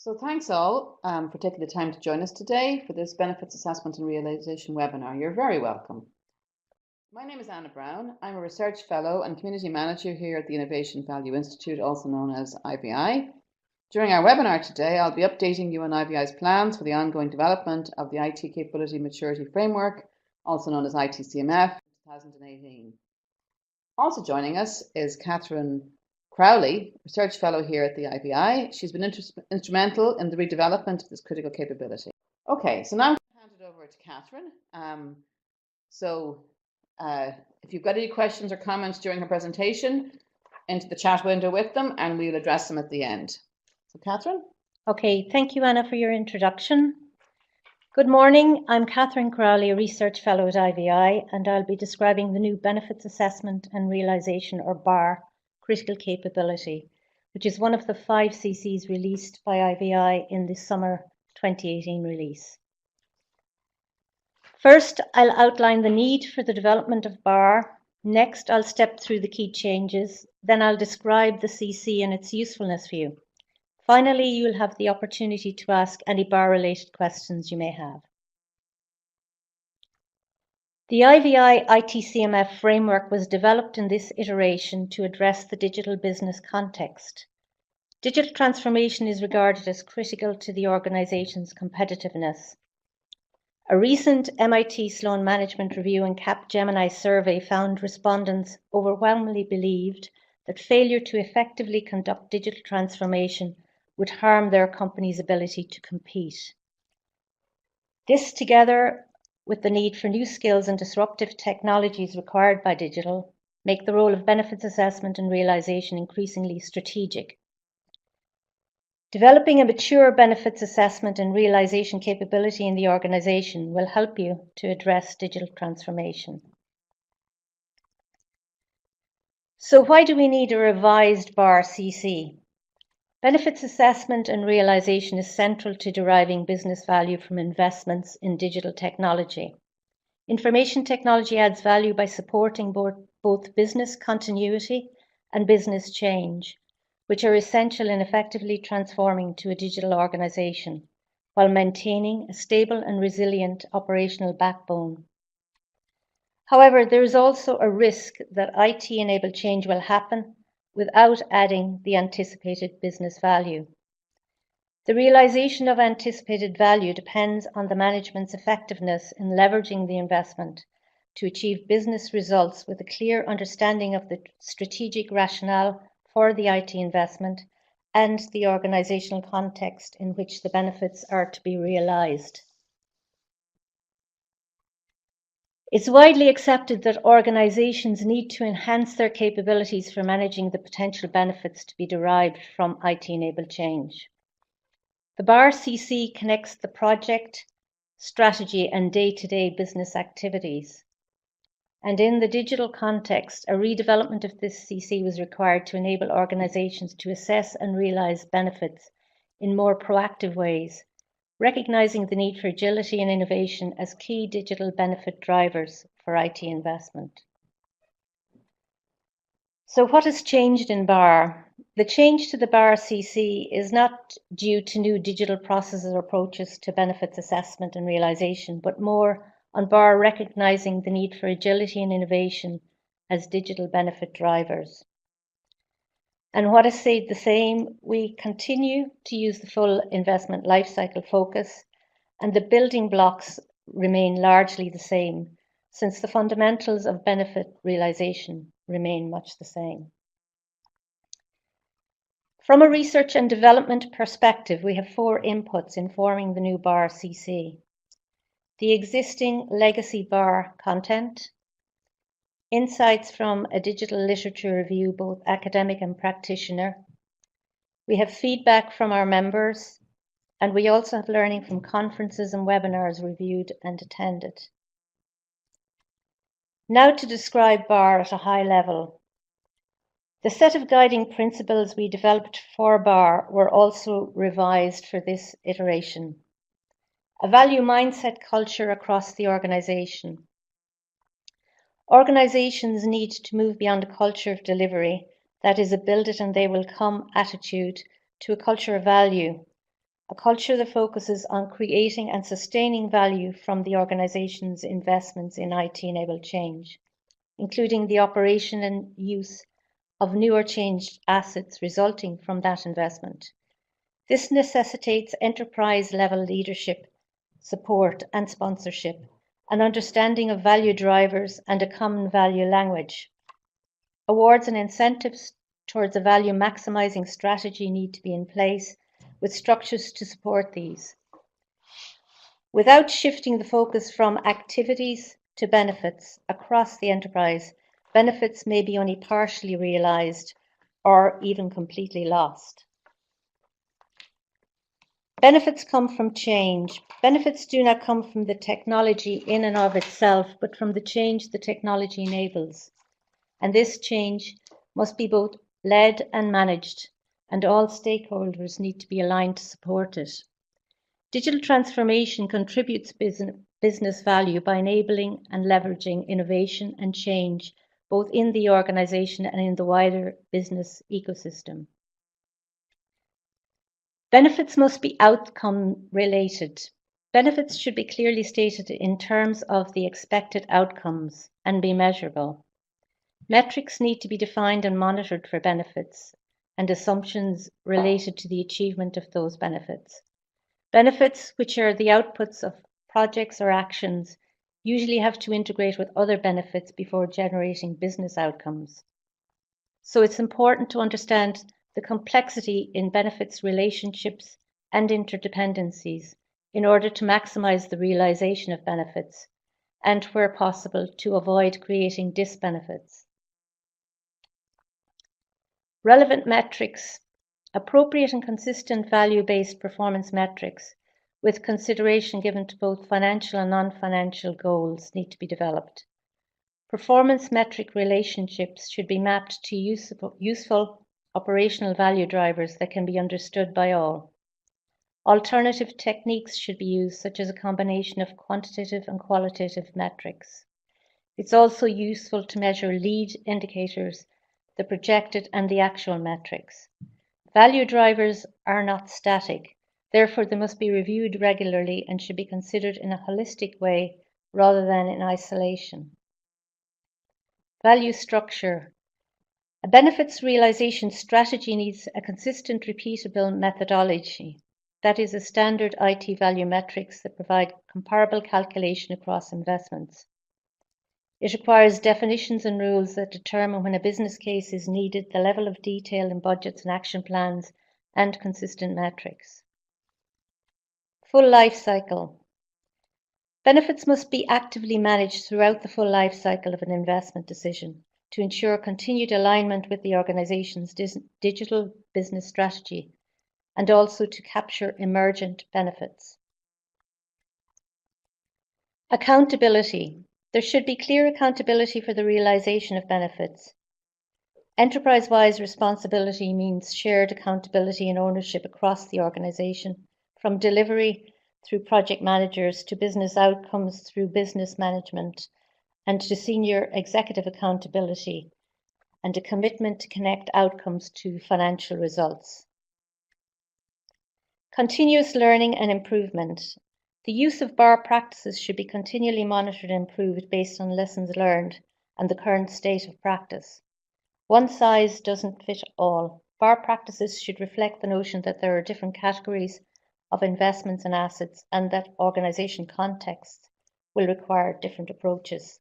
So thanks all for taking the time to join us today for this Benefits Assessment and Realisation webinar. You're very welcome. My name is Anna Brown. I'm a Research Fellow and Community Manager here at the Innovation Value Institute, also known as IVI. During our webinar today, I'll be updating you on IVI's plans for the ongoing development of the IT Capability Maturity Framework, also known as ITCMF, 2018. Also joining us is Catherine Crowley, Research Fellow here at the IVI. She's been instrumental in the redevelopment of this critical capability. Okay, so now I'm going to hand it over to Catherine. If you've got any questions or comments during her presentation, into the chat window with them and we'll address them at the end. So Catherine? Okay, thank you, Anna, for your introduction. Good morning, I'm Catherine Crowley, a Research Fellow at IVI, and I'll be describing the new Benefits Assessment and Realisation, or BAR, critical capability, which is one of the 5 CCs released by IVI in the summer 2018 release. First, I'll outline the need for the development of BAR. Next, I'll step through the key changes. Then I'll describe the CC and its usefulness for you. Finally, you'll have the opportunity to ask any BAR-related questions you may have. The IVI ITCMF framework was developed in this iteration to address the digital business context. Digital transformation is regarded as critical to the organization's competitiveness. A recent MIT Sloan Management Review and Capgemini survey found respondents overwhelmingly believed that failure to effectively conduct digital transformation would harm their company's ability to compete. This, together with the need for new skills and disruptive technologies required by digital, make the role of benefits assessment and realisation increasingly strategic. Developing a mature benefits assessment and realisation capability in the organisation will help you to address digital transformation. So why do we need a revised BAR CC? Benefits assessment and realisation is central to deriving business value from investments in digital technology. Information technology adds value by supporting both business continuity and business change, which are essential in effectively transforming to a digital organisation, while maintaining a stable and resilient operational backbone. However, there is also a risk that IT-enabled change will happen without adding the anticipated business value. The realisation of anticipated value depends on the management's effectiveness in leveraging the investment to achieve business results with a clear understanding of the strategic rationale for the IT investment and the organisational context in which the benefits are to be realised. It's widely accepted that organisations need to enhance their capabilities for managing the potential benefits to be derived from IT-enabled change. The BAR CC connects the project, strategy and day-to-day business activities. And in the digital context, a redevelopment of this CC was required to enable organisations to assess and realise benefits in more proactive ways, recognising the need for agility and innovation as key digital benefit drivers for IT investment. So what has changed in BAR? The change to the BAR CC is not due to new digital processes or approaches to benefits assessment and realisation, but more on BAR recognising the need for agility and innovation as digital benefit drivers. And what has stayed the same? We continue to use the full investment lifecycle focus, and the building blocks remain largely the same, since the fundamentals of benefit realisation remain much the same. From a research and development perspective, we have 4 inputs informing the new BAR CC. The existing legacy BAR content, insights from a digital literature review, both academic and practitioner. We have feedback from our members, and we also have learning from conferences and webinars reviewed and attended. Now to describe BAR at a high level. The set of guiding principles we developed for BAR were also revised for this iteration. A value mindset culture across the organisation. Organisations need to move beyond a culture of delivery, that is a build it and they will come attitude, to a culture of value, a culture that focuses on creating and sustaining value from the organization's investments in IT-enabled change, including the operation and use of newer changed assets resulting from that investment. This necessitates enterprise-level leadership, support and sponsorship, an understanding of value drivers and a common value language. Awards and incentives towards a value maximizing strategy need to be in place with structures to support these. Without shifting the focus from activities to benefits across the enterprise, benefits may be only partially realized or even completely lost. Benefits come from change. Benefits do not come from the technology in and of itself, but from the change the technology enables. And this change must be both led and managed, and all stakeholders need to be aligned to support it. Digital transformation contributes business value by enabling and leveraging innovation and change, both in the organization and in the wider business ecosystem. Benefits must be outcome related. Benefits should be clearly stated in terms of the expected outcomes and be measurable. Metrics need to be defined and monitored for benefits and assumptions related to the achievement of those benefits. Benefits, which are the outputs of projects or actions, usually have to integrate with other benefits before generating business outcomes. So it's important to understand the complexity in benefits relationships and interdependencies in order to maximize the realization of benefits and, where possible, to avoid creating disbenefits. Relevant metrics. Appropriate and consistent value-based performance metrics with consideration given to both financial and non-financial goals need to be developed. Performance metric relationships should be mapped to useful operational value drivers that can be understood by all. Alternative techniques should be used, such as a combination of quantitative and qualitative metrics. It's also useful to measure lead indicators, the projected and the actual metrics. Value drivers are not static, therefore they must be reviewed regularly and should be considered in a holistic way rather than in isolation. Value structure. A benefits realization strategy needs a consistent, repeatable methodology. That is, a standard IT value metrics that provide comparable calculation across investments. It requires definitions and rules that determine when a business case is needed, the level of detail in budgets and action plans, and consistent metrics. Full life cycle. Benefits must be actively managed throughout the full life cycle of an investment decision to ensure continued alignment with the organization's digital business strategy and also to capture emergent benefits. Accountability. There should be clear accountability for the realization of benefits. Enterprise-wide responsibility means shared accountability and ownership across the organization, from delivery through project managers to business outcomes through business management, and to senior executive accountability and a commitment to connect outcomes to financial results. Continuous learning and improvement. The use of BAR practices should be continually monitored and improved based on lessons learned and the current state of practice. One size doesn't fit all. BAR practices should reflect the notion that there are different categories of investments and assets and that organization contexts will require different approaches.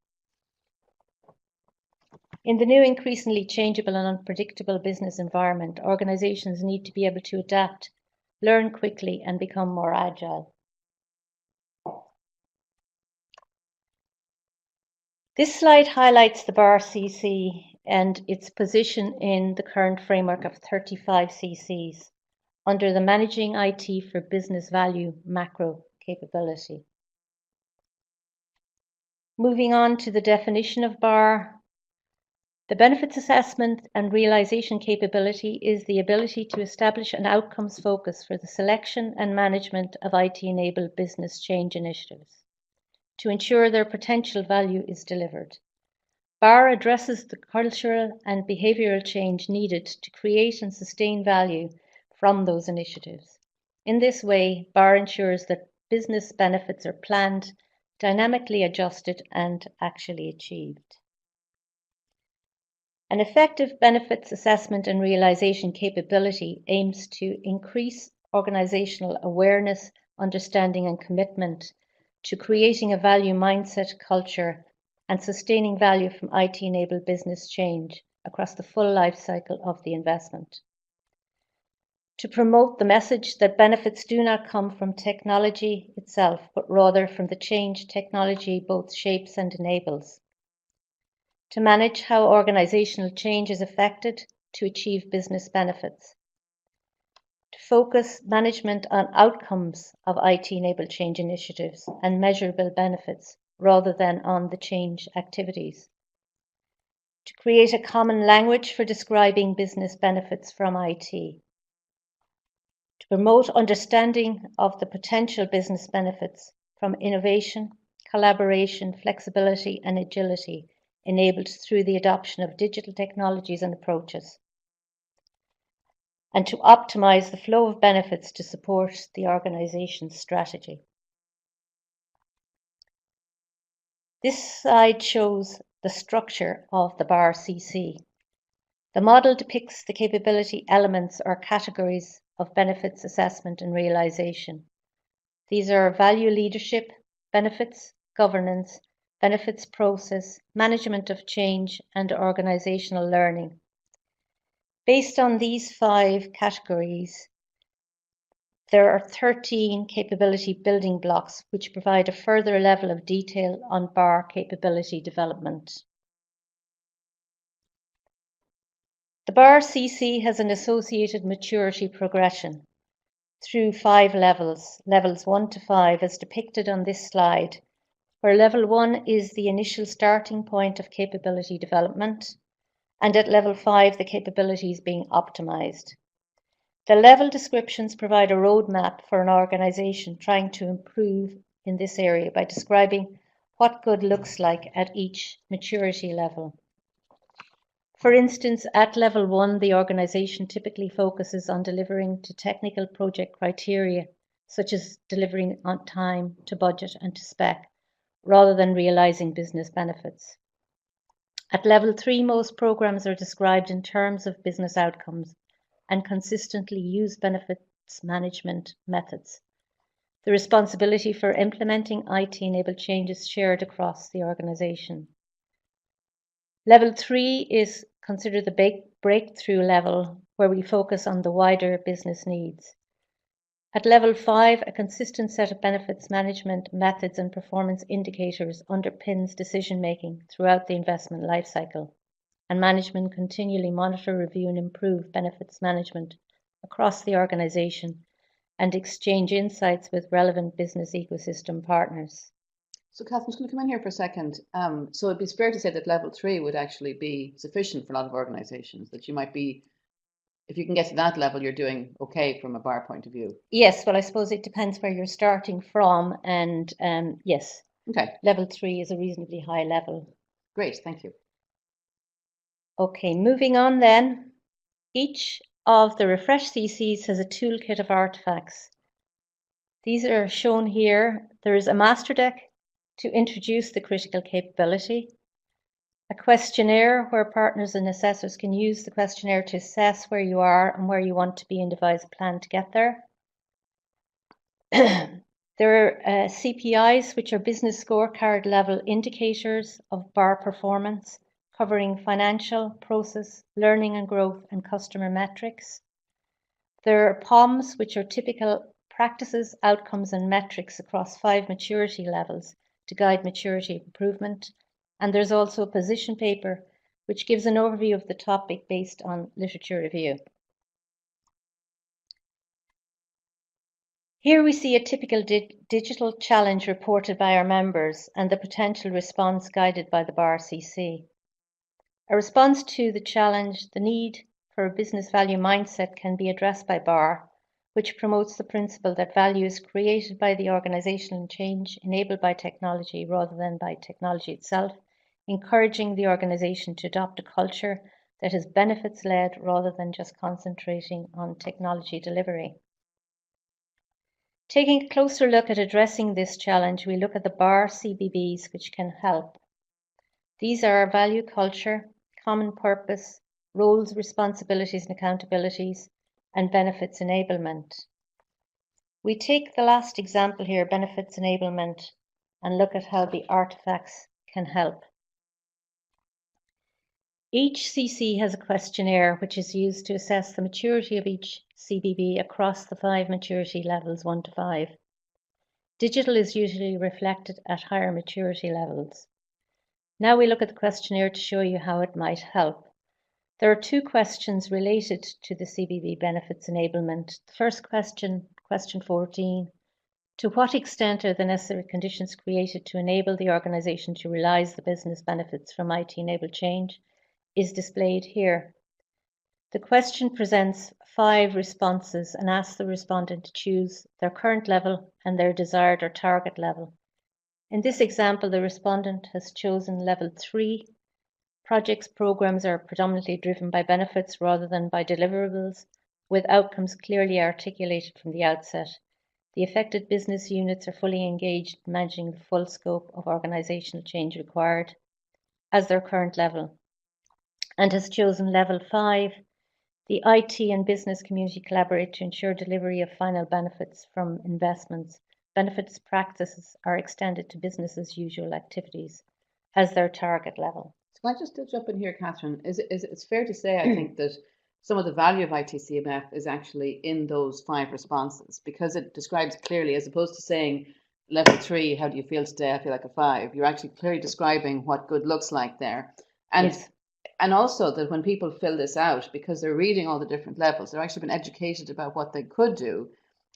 In the new increasingly changeable and unpredictable business environment, organizations need to be able to adapt, learn quickly, and become more agile. This slide highlights the BAR CC and its position in the current framework of 35 CCs under the Managing IT for Business Value macro capability. Moving on to the definition of BAR. The benefits assessment and realization capability is the ability to establish an outcomes focus for the selection and management of IT-enabled business change initiatives to ensure their potential value is delivered. BAR addresses the cultural and behavioral change needed to create and sustain value from those initiatives. In this way, BAR ensures that business benefits are planned, dynamically adjusted, and actually achieved. An effective benefits assessment and realization capability aims to increase organizational awareness, understanding, and commitment to creating a value mindset culture and sustaining value from IT-enabled business change across the full life cycle of the investment. To promote the message that benefits do not come from technology itself, but rather from the change technology both shapes and enables. To manage how organizational change is affected to achieve business benefits. To focus management on outcomes of IT-enabled change initiatives and measurable benefits rather than on the change activities. To create a common language for describing business benefits from IT. To promote understanding of the potential business benefits from innovation, collaboration, flexibility, and agility enabled through the adoption of digital technologies and approaches, and to optimize the flow of benefits to support the organization's strategy. This slide shows the structure of the BAR CC. The model depicts the capability elements or categories of benefits assessment and realization. These are value leadership, benefits, governance, benefits process, management of change, and organizational learning. Based on these 5 categories, there are 13 capability building blocks which provide a further level of detail on BAR capability development. The BAR CC has an associated maturity progression through 5 levels, levels 1 to 5 as depicted on this slide, where level 1 is the initial starting point of capability development, and at level 5 the capability is being optimized. The level descriptions provide a roadmap for an organization trying to improve in this area by describing what good looks like at each maturity level. For instance, at level 1, the organization typically focuses on delivering to technical project criteria, such as delivering on time, to budget, and to spec, rather than realizing business benefits. At level 3, most programs are described in terms of business outcomes and consistently use benefits management methods. The responsibility for implementing IT-enabled change is shared across the organization. Level 3 is considered the big breakthrough level, where we focus on the wider business needs. At level 5, a consistent set of benefits management methods and performance indicators underpins decision-making throughout the investment lifecycle, and management continually monitor, review, and improve benefits management across the organization and exchange insights with relevant business ecosystem partners. So Kath, I'm just going to come in here for a second. So it'd be fair to say that level 3 would actually be sufficient for a lot of organizations, that you might be, if you can get to that level, you're doing okay from a BAR point of view. Yes, well, I suppose it depends where you're starting from, and yes, okay. Level 3 is a reasonably high level. Great, thank you. Okay, moving on then. Each of the refresh CCs has a toolkit of artifacts. These are shown here. There is a master deck to introduce the critical capability, a questionnaire where partners and assessors can use the questionnaire to assess where you are and where you want to be and devise a plan to get there. There are CPIs, which are business scorecard level indicators of BAR performance, covering financial, process, learning and growth, and customer metrics. There are POMs, which are typical practices, outcomes, and metrics across 5 maturity levels to guide maturity improvement. And there's also a position paper, which gives an overview of the topic based on literature review. Here we see a typical digital challenge reported by our members and the potential response guided by the BAR CC. A response to the challenge, the need for a business value mindset, can be addressed by BAR, which promotes the principle that value is created by the organizational change enabled by technology rather than by technology itself, encouraging the organization to adopt a culture that is benefits-led rather than just concentrating on technology delivery. Taking a closer look at addressing this challenge, we look at the BAR CBBs which can help. These are value culture, common purpose, roles, responsibilities and accountabilities, and benefits enablement. We take the last example here, benefits enablement, and look at how the artifacts can help. Each CC has a questionnaire which is used to assess the maturity of each CBB across the 5 maturity levels 1 to 5. Digital is usually reflected at higher maturity levels. Now we look at the questionnaire to show you how it might help. There are 2 questions related to the CBB benefits enablement. The first question, question 14, to what extent are the necessary conditions created to enable the organisation to realise the business benefits from IT-enabled change, is displayed here. The question presents 5 responses and asks the respondent to choose their current level and their desired or target level. In this example, the respondent has chosen level 3. Projects, programs are predominantly driven by benefits rather than by deliverables, with outcomes clearly articulated from the outset. The affected business units are fully engaged in managing the full scope of organisational change required as their current level, and has chosen level 5. The IT and business community collaborate to ensure delivery of final benefits from investments. Benefits practices are extended to business as usual activities as their target level. So can I just jump in here, Catherine? It's fair to say, I think, that some of the value of ITCMF is actually in those 5 responses, because it describes clearly, as opposed to saying level 3, how do you feel today? I feel like a 5. You're actually clearly describing what good looks like there. And yes. And also that when people fill this out, because they're reading all the different levels, they're actually been educated about what they could do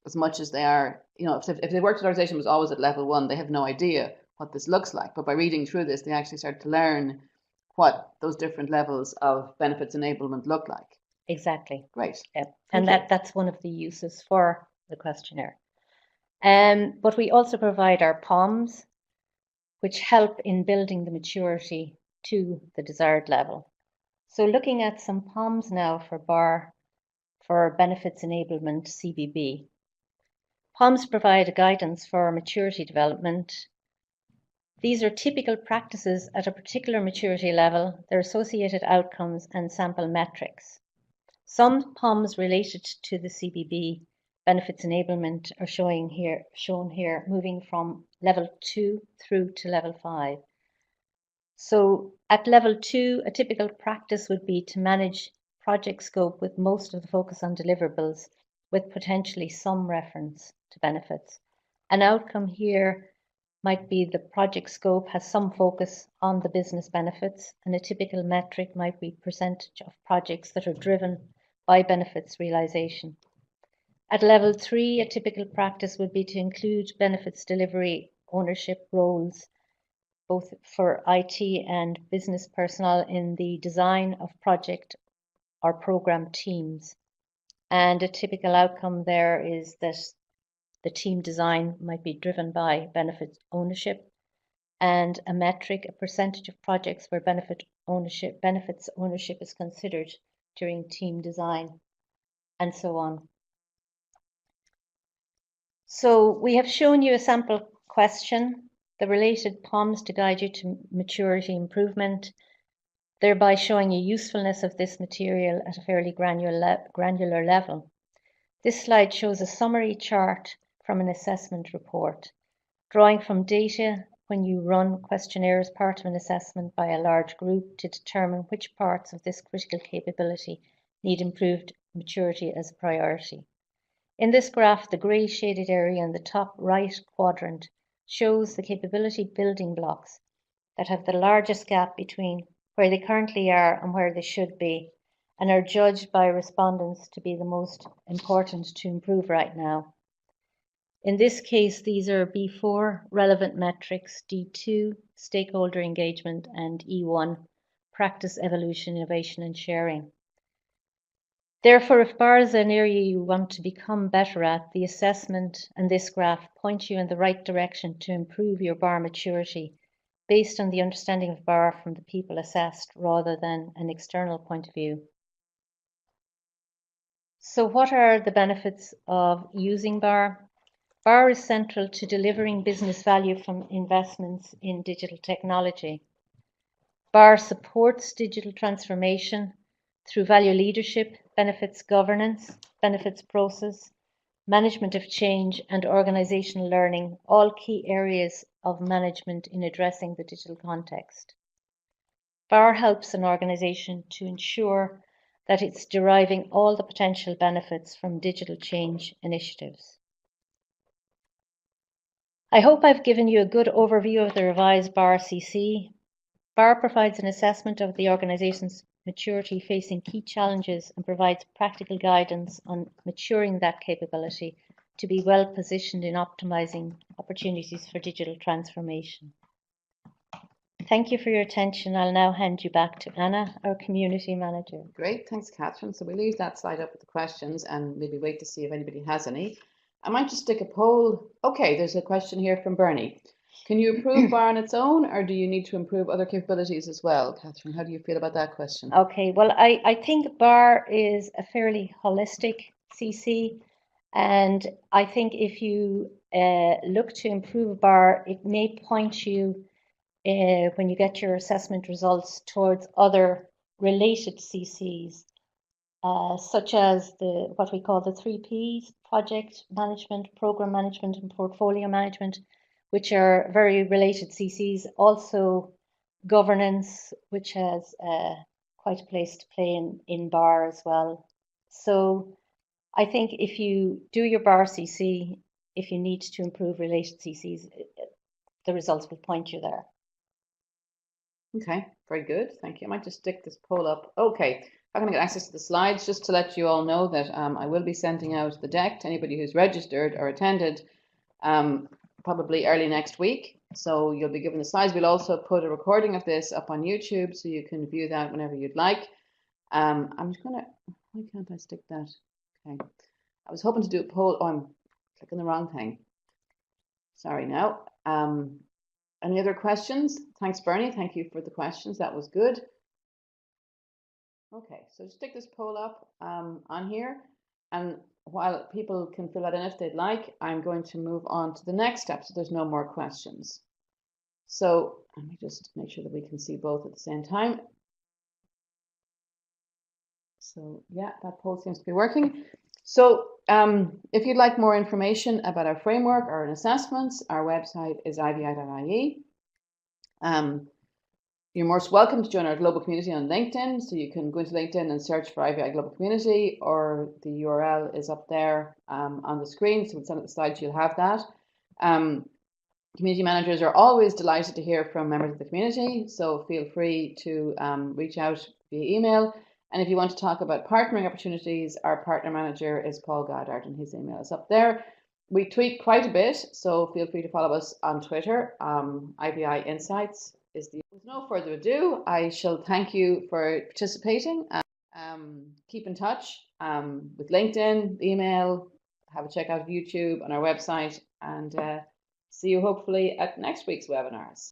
as much as they are, if they worked at organization was always at level 1, they have no idea what this looks like. But by reading through this, they actually start to learn what those different levels of benefits enablement look like. Exactly. Great. Yeah. And that's one of the uses for the questionnaire. But we also provide our POMs, which help in building the maturity to the desired level. So looking at some POMs now for BAR, for Benefits Enablement CBB. POMs provide a guidance for maturity development. These are typical practices at a particular maturity level, their associated outcomes and sample metrics. Some POMs related to the CBB benefits enablement are shown here, moving from level 2 through to level 5. So at level 2, a typical practice would be to manage project scope with most of the focus on deliverables, with potentially some reference to benefits. An outcome here might be the project scope has some focus on the business benefits, and a typical metric might be percentage of projects that are driven by benefits realization. At level 3, a typical practice would be to include benefits delivery ownership roles, both for IT and business personnel, in the design of project or program teams. And a typical outcome there is that the team design might be driven by benefit ownership, and a metric, a percentage of projects where benefits ownership is considered during team design, and so on. So we have shown you a sample question, the related POMs to guide you to maturity improvement, thereby showing you usefulness of this material at a fairly granular level. This slide shows a summary chart from an assessment report, drawing from data when you run questionnaire as part of an assessment by a large group to determine which parts of this critical capability need improved maturity as a priority. In this graph, the grey shaded area in the top right quadrant shows the capability building blocks that have the largest gap between where they currently are and where they should be, and are judged by respondents to be the most important to improve right now. In this case, these are B4, relevant metrics, D2, stakeholder engagement, and E1, practice, evolution, innovation, and sharing. Therefore, if BAR is an area you want to become better at, the assessment and this graph point you in the right direction to improve your BAR maturity based on the understanding of BAR from the people assessed rather than an external point of view. So what are the benefits of using BAR? BAR is central to delivering business value from investments in digital technology. BAR supports digital transformation through value leadership, benefits governance, benefits process, management of change, and organizational learning, all key areas of management in addressing the digital context. BAR helps an organization to ensure that it's deriving all the potential benefits from digital change initiatives. I hope I've given you a good overview of the revised BAR CC. BAR provides an assessment of the organization's maturity facing key challenges and provides practical guidance on maturing that capability to be well positioned in optimizing opportunities for digital transformation. Thank you for your attention. I'll now hand you back to Anna, our community manager. Great, thanks, Catherine. So we'll leave that slide up with the questions and maybe wait to see if anybody has any. I might just stick a poll. Okay, there's a question here from Bernie. Can you improve BAR on its own, or do you need to improve other capabilities as well? Catherine, how do you feel about that question? Okay, well, I think BAR is a fairly holistic CC, and I think if you look to improve BAR, it may point you, when you get your assessment results, towards other related CCs, such as what we call the 3Ps, project management, program management, and portfolio management, which are very related CCs. Also governance, which has quite a place to play in BAR as well. So I think if you do your BAR CC, if you need to improve related CCs, the results will point you there. Okay, very good. Thank you. I might just stick this poll up. Okay, I'm going to get access to the slides just to let you all know that I will be sending out the deck to anybody who's registered or attended probably early next week. So you'll be given the slides. We'll also put a recording of this up on YouTube so you can view that whenever you'd like. I'm just going to, why can't I stick that? Okay. I was hoping to do a poll. Oh, I'm clicking the wrong thing. Sorry now. Any other questions? Thanks, Bernie. Thank you for the questions. That was good. Okay, so stick this poll up on here. And while people can fill that in if they'd like, I'm going to move on to the next step so there's no more questions. So let me just make sure that we can see both at the same time. So yeah, that poll seems to be working. So if you'd like more information about our framework or our assessments, our website is ivi.ie. You're most welcome to join our global community on LinkedIn. So you can go into LinkedIn and search for IVI Global Community, or the URL is up there on the screen. So when send out the slides, you'll have that. Community managers are always delighted to hear from members of the community. So feel free to reach out via email. And if you want to talk about partnering opportunities, our partner manager is Paul Goddard, and his email is up there. We tweet quite a bit, so feel free to follow us on Twitter. IVI Insights is the. With no further ado, I shall thank you for participating. Keep in touch with LinkedIn, email, have a check out of YouTube on our website, and see you hopefully at next week's webinars.